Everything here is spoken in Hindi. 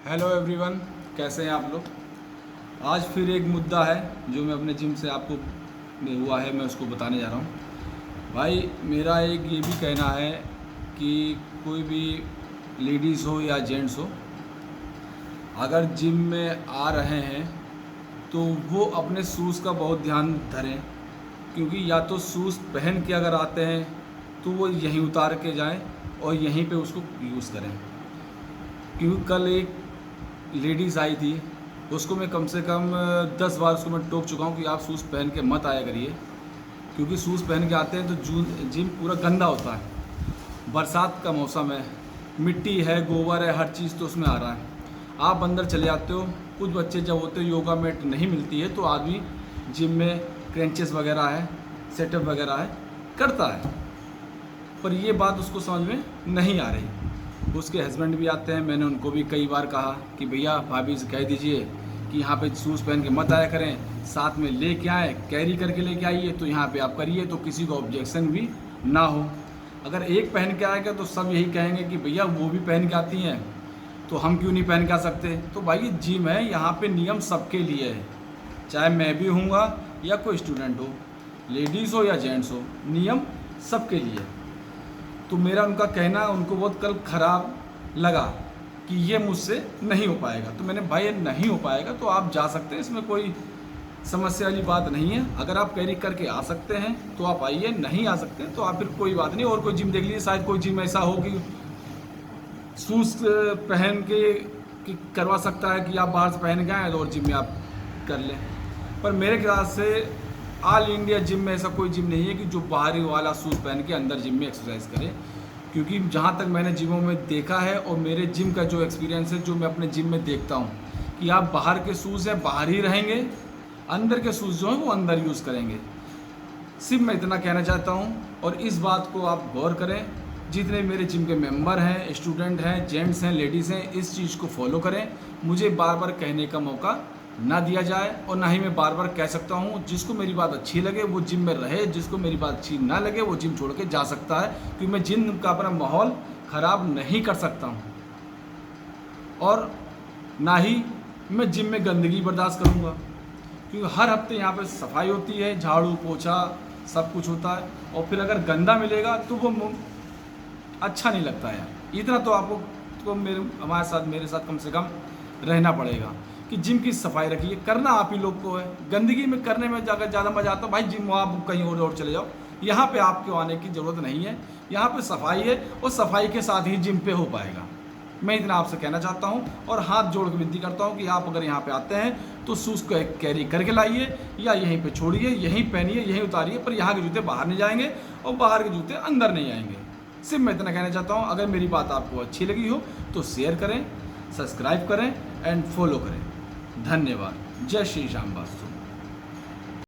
हेलो एवरीवन, कैसे हैं आप लोग। आज फिर एक मुद्दा है जो मैं अपने जिम से आपको हुआ है, मैं उसको बताने जा रहा हूँ। भाई मेरा एक ये भी कहना है कि कोई भी लेडीज़ हो या जेंट्स हो, अगर जिम में आ रहे हैं तो वो अपने शूज़ का बहुत ध्यान धरें, क्योंकि या तो शूज़ पहन के अगर आते हैं तो वो यहीं उतार के जाएं और यहीं पे उसको यूज़ करें। क्योंकि कल एक लेडीज़ आई थी, उसको मैं कम से कम 10 बार उसको मैं टोक चुका हूँ कि आप शूज़ पहन के मत आया करिए, क्योंकि शूज़ पहन के आते हैं तो जिम पूरा गंदा होता है। बरसात का मौसम है, मिट्टी है, गोबर है, हर चीज़ तो उसमें आ रहा है। आप अंदर चले जाते हो, कुछ बच्चे जब होते हैं योगा मैट नहीं मिलती है तो आदमी जिम में क्रंचेस वगैरह है, सेटअप वगैरह है, करता है, पर ये बात उसको समझ में नहीं आ रही। उसके हस्बैंड भी आते हैं, मैंने उनको भी कई बार कहा कि भैया भाभी से कह दीजिए कि यहाँ पे शूज़ पहन के मत आया करें, साथ में लेके आए, कैरी करके लेके आइए तो यहाँ पे आप करिए तो किसी को ऑब्जेक्शन भी ना हो। अगर एक पहन के आएगा तो सब यही कहेंगे कि भैया वो भी पहन के आती हैं तो हम क्यों नहीं पहन के आ सकते। तो भाई ये जिम है, यहाँ पे नियम सबके लिए है, चाहे मैं भी हूँगा या कोई स्टूडेंट हो, लेडीज़ हो या जेंट्स हो, नियम सबके लिए। तो मेरा उनका कहना उनको बहुत कल ख़राब लगा कि ये मुझसे नहीं हो पाएगा। तो मैंने भाई नहीं हो पाएगा तो आप जा सकते हैं, इसमें कोई समस्या वाली बात नहीं है। अगर आप कैरी करके आ सकते हैं तो आप आइए, नहीं आ सकते तो आप फिर कोई बात नहीं, और कोई जिम देख लीजिए। शायद कोई जिम ऐसा हो कि शूज़ पहन के कि करवा सकता है कि आप बाहर से पहन के आए और जिम में आप कर लें, पर मेरे ख्याल से ऑल इंडिया जिम में ऐसा कोई जिम नहीं है कि जो बाहरी वाला शूज़ पहन के अंदर जिम में एक्सरसाइज करे। क्योंकि जहाँ तक मैंने जिमों में देखा है और मेरे जिम का जो एक्सपीरियंस है, जो मैं अपने जिम में देखता हूँ कि आप बाहर के शूज़ हैं बाहर ही रहेंगे, अंदर के शूज़ जो हैं वो अंदर यूज़ करेंगे। सिर्फ मैं इतना कहना चाहता हूँ, और इस बात को आप गौर करें, जितने मेरे जिम के मेंबर हैं, स्टूडेंट हैं, जेंट्स हैं, लेडीज़ हैं, इस चीज़ को फॉलो करें। मुझे बार बार कहने का मौका ना दिया जाए और ना ही मैं बार बार कह सकता हूँ। जिसको मेरी बात अच्छी लगे वो जिम में रहे, जिसको मेरी बात अच्छी ना लगे वो जिम छोड़ के जा सकता है, क्योंकि मैं जिम का अपना माहौल ख़राब नहीं कर सकता हूँ और ना ही मैं जिम में गंदगी बर्दाश्त करूँगा। क्योंकि हर हफ्ते यहाँ पर सफाई होती है, झाड़ू पोछा सब कुछ होता है, और फिर अगर गंदा मिलेगा तो वो अच्छा नहीं लगता यार। इतना तो आपको तो मेरे साथ कम से कम रहना पड़ेगा कि जिम की सफाई रखिए। करना आप ही लोग को है, गंदगी में करने में ज़्यादा मज़ा आता है। भाई जिम आप कहीं और चले जाओ, यहाँ पे आपको आने की ज़रूरत नहीं है। यहाँ पे सफाई है और सफाई के साथ ही जिम पे हो पाएगा। मैं इतना आपसे कहना चाहता हूँ और हाथ जोड़ के विनती करता हूँ कि आप अगर यहाँ पे आते हैं तो शूज़ को कैरी करके लाइए या यहीं पे छोड़िए, यहीं पहनिए, यहीं उतारिए, पर यहाँ के जूते बाहर नहीं जाएंगे और बाहर के जूते अंदर नहीं आएंगे। सिर्फ मैं इतना कहना चाहता हूँ। अगर मेरी बात आपको अच्छी लगी हो तो शेयर करें, सब्सक्राइब करें एंड फॉलो करें। धन्यवाद। जय श्री श्याम वास्तु।